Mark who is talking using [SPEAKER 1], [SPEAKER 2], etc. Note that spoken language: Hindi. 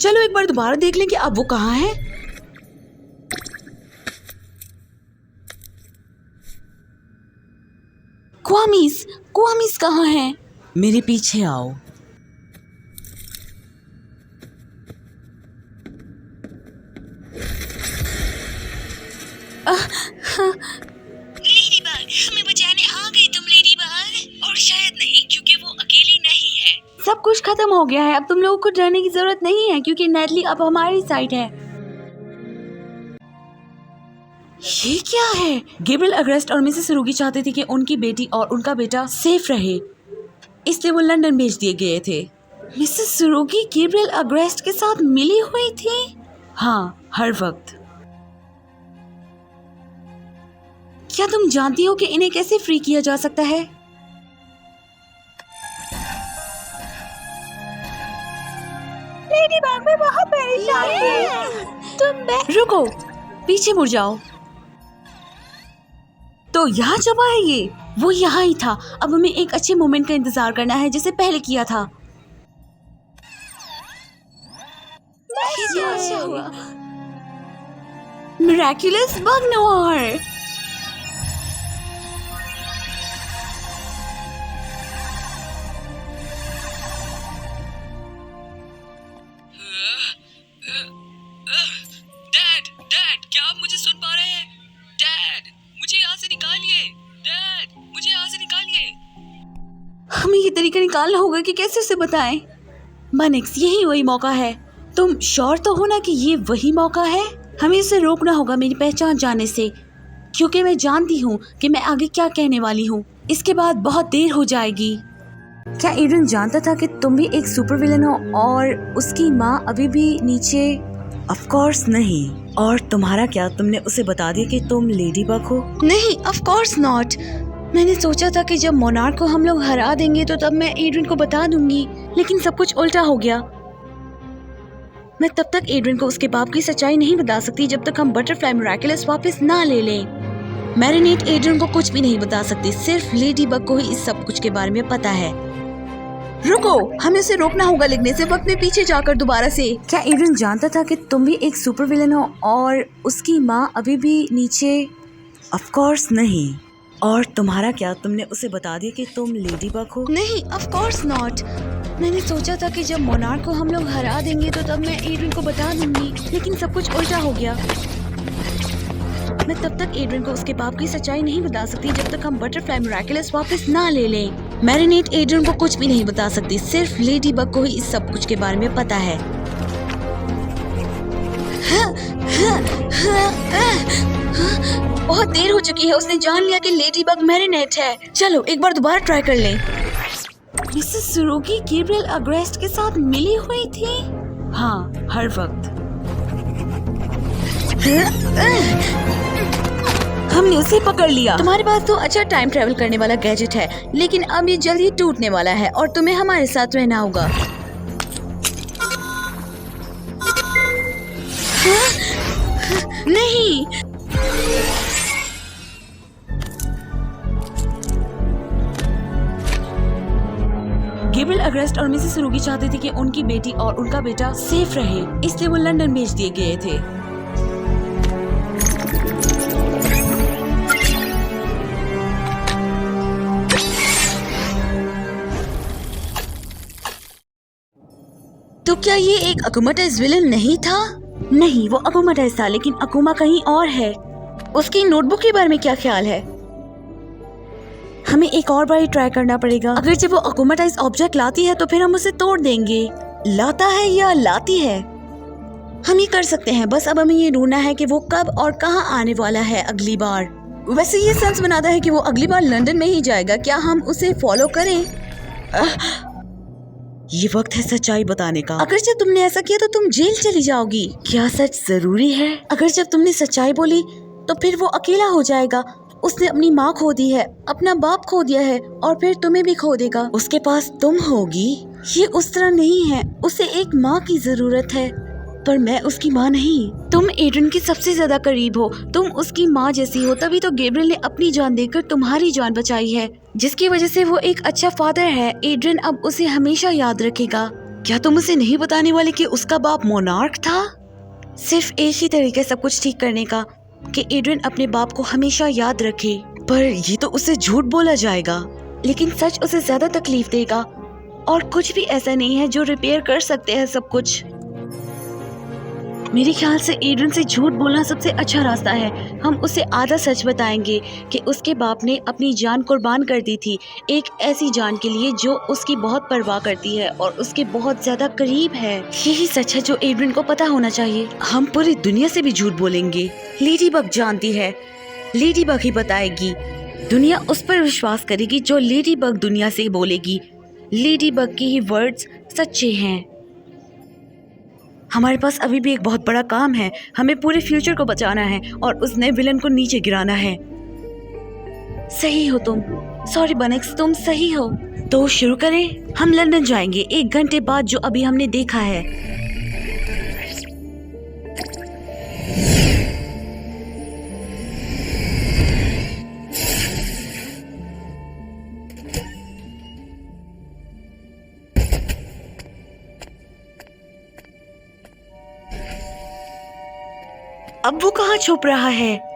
[SPEAKER 1] चलो एक बार दोबारा देख लें कि अब वो कहाँ है। क्वामिस कहाँ है?
[SPEAKER 2] मेरे पीछे आओ।
[SPEAKER 3] लेडीबग, हमें बचाने आ गई तुम लेडीबग। और शायद नहीं, क्योंकि वो अकेली नहीं है।
[SPEAKER 1] सब कुछ खत्म हो गया है, अब तुम लोगों को डरने की जरूरत नहीं है क्योंकि नेटली अब हमारी साइड है। ये क्या है? गैब्रियल अगस्ट और मिसेस सुरुगी चाहते थे कि उनकी बेटी और उनका बेटा सेफ रहे, इसलिए वो लंदन भेज दिए गए थे। मिसेस सुरुगी गैब्रियल अगस्ट के साथ मिली हुई थी? हाँ, हर वक्त। क्या तुम जानती हो कि इन्हें कैसे फ्री किया जा सकता है?
[SPEAKER 3] लेडीबग, मैं बहुत परेशान हूँ।
[SPEAKER 1] रुको, पीछे मुड़ जाओ। तो यहाँ छुपा है ये? वो यहाँ ही था। अब हमें एक अच्छे मोमेंट का इंतजार करना है जैसे पहले किया था। Miraculous bug Noire.
[SPEAKER 2] डैड, क्या आप मुझे सुन पा रहे हैं? डैड, मुझे यहाँ से निकालिए। डैड, मुझे यहाँ से निकालिए।
[SPEAKER 1] हमें ये तरीका निकालना होगा कि कैसे उसे बताएं। मनिक्स, यही वही मौका है। तुम श्योर तो हो ना कि ये वही मौका है? हमें इसे रोकना होगा मेरी पहचान जाने से, क्योंकि मैं जानती हूँ कि मैं आगे क्या कहने वाली हूँ। इसके बाद बहुत देर हो जाएगी। क्या एड्रियन जानता था कि तुम भी एक सुपर विलन हो और उसकी माँ अभी भी नीचे?
[SPEAKER 2] ऑफ कोर्स नहीं। और तुम्हारा क्या? तुमने उसे बता दिया कि तुम लेडी बग हो?
[SPEAKER 1] नहीं, ऑफ कोर्स नॉट। मैंने सोचा था कि जब मोनार्क को हम लोग हरा देंगे तो तब मैं एड्रियन को बता दूंगी, लेकिन सब कुछ उल्टा हो गया। मैं तब तक एड्रियन को उसके बाप की सच्चाई नहीं बता सकती जब तक हम बटरफ्लाई मिरेक्युलस वापस ना ले लें। मैरिनेट एड्रियन को कुछ भी नहीं बता सकती, सिर्फ लेडी बग को ही इस सब कुछ के बारे में पता है। रुको, हमें उसे रोकना होगा लिखने से वक्त में पीछे जाकर दोबारा से। क्या एड्रियन जानता था कि तुम भी एक सुपर विलन हो और उसकी माँ अभी भी नीचे?
[SPEAKER 2] ऑफ कोर्स नहीं। और तुम्हारा क्या? तुमने उसे बता दिया कि तुम लेडी बग हो?
[SPEAKER 1] नहीं, ऑफ कोर्स नॉट। मैंने सोचा था कि जब मोनार्क को हम लोग हरा देंगे तो तब मैं एड्रियन को बता दूंगी, लेकिन सब कुछ उल्टा हो गया। मैं तब तक एड्रियन को उसके बाप की सच्चाई नहीं बता सकती जब तक हम बटरफ्लाई मिरेक्युलस वापस ना ले लें। मैरिनेट एड्रियन को कुछ भी नहीं बता सकती, सिर्फ लेडी बग को ही इस सब कुछ के बारे में पता है। बहुत देर हो चुकी है, उसने जान लिया कि लेडी बग मैरिनेट है। चलो एक बार दोबारा ट्राई कर लें। मिसेस सुरुगी गैब्रियल अगस्ट के साथ मिली हुई थी?
[SPEAKER 2] हाँ, हर वक्त।
[SPEAKER 1] हमने उसे पकड़ लिया। तुम्हारे पास तो अच्छा टाइम ट्रेवल करने वाला गैजेट है, लेकिन अब ये जल्द ही टूटने वाला है और तुम्हें हमारे साथ रहना होगा। नहीं, गैब्रियल अगस्ट और मिसेस सुरुगी चाहते थे कि उनकी बेटी और उनका बेटा सेफ रहे, इसलिए वो लंदन भेज दिए गए थे। तो क्या ये एक अकुमाटाइज विलन नहीं था? नहीं, वो अकुमाटाइज था, लेकिन अकुमा कहीं और है। उसकी नोटबुक के बारे में क्या ख्याल है? हमें एक और बार ट्राई करना पड़ेगा। अगर जब वो अकुमाटाइज ऑब्जेक्ट लाती है तो फिर हम उसे तोड़ देंगे। लाता है या लाती है? हम ये कर सकते हैं, बस अब हमें ये ढूंढना है कि वो कब और कहाँ आने वाला है अगली बार। वैसे ये सेंस बनाता है कि वो अगली बार लंदन में ही जाएगा। क्या हम उसे फॉलो करें?
[SPEAKER 2] ये वक्त है सच्चाई बताने का।
[SPEAKER 1] अगर जब तुमने ऐसा किया तो तुम जेल चली जाओगी।
[SPEAKER 2] क्या सच जरूरी है?
[SPEAKER 1] अगर जब तुमने सच्चाई बोली तो फिर वो अकेला हो जाएगा। उसने अपनी माँ खो दी है, अपना बाप खो दिया है और फिर तुम्हें भी खो देगा।
[SPEAKER 2] उसके पास तुम होगी?
[SPEAKER 1] ये उस तरह नहीं है, उसे एक माँ की जरूरत है, पर मैं उसकी माँ नहीं। तुम एड्रियन के सबसे ज्यादा करीब हो, तुम उसकी माँ जैसी हो, तभी तो गैब्रियल ने अपनी जान देकर तुम्हारी जान बचाई है, जिसकी वजह से वो एक अच्छा फादर है। एड्रियन अब उसे हमेशा याद रखेगा। क्या तुम उसे नहीं बताने वाले कि उसका बाप मोनार्क था? सिर्फ एक ही तरीका सब कुछ ठीक करने का कि एड्रियन अपने बाप को हमेशा याद रखे। पर ये तो उसे झूठ बोला जाएगा, लेकिन सच उसे ज्यादा तकलीफ देगा और कुछ भी ऐसा नहीं है जो रिपेयर कर सकते हैं सब कुछ। मेरे ख्याल से एड्रियन से झूठ बोलना सबसे अच्छा रास्ता है। हम उसे आधा सच बताएंगे कि उसके बाप ने अपनी जान कुर्बान कर दी थी, एक ऐसी जान के लिए जो उसकी बहुत परवाह करती है और उसके बहुत ज्यादा करीब है। यही सच है जो एड्रियन को पता होना चाहिए। हम पूरी दुनिया से भी झूठ बोलेंगे। लेडी बग जानती है, लेडी बग ही बताएगी। दुनिया उस पर विश्वास करेगी जो लेडी बग दुनिया से बोलेगी। लेडी बग की ही वर्ड्स सच्चे हैं। हमारे पास अभी भी एक बहुत बड़ा काम है। हमें पूरे फ्यूचर को बचाना है और उस नए विलन को नीचे गिराना है। सही हो तुम। सॉरी बनेक्स, तुम सही हो। तो शुरू करें। हम लंदन जाएंगे 1 घंटे बाद, जो अभी हमने देखा है। अब वो कहाँ छुप रहा है?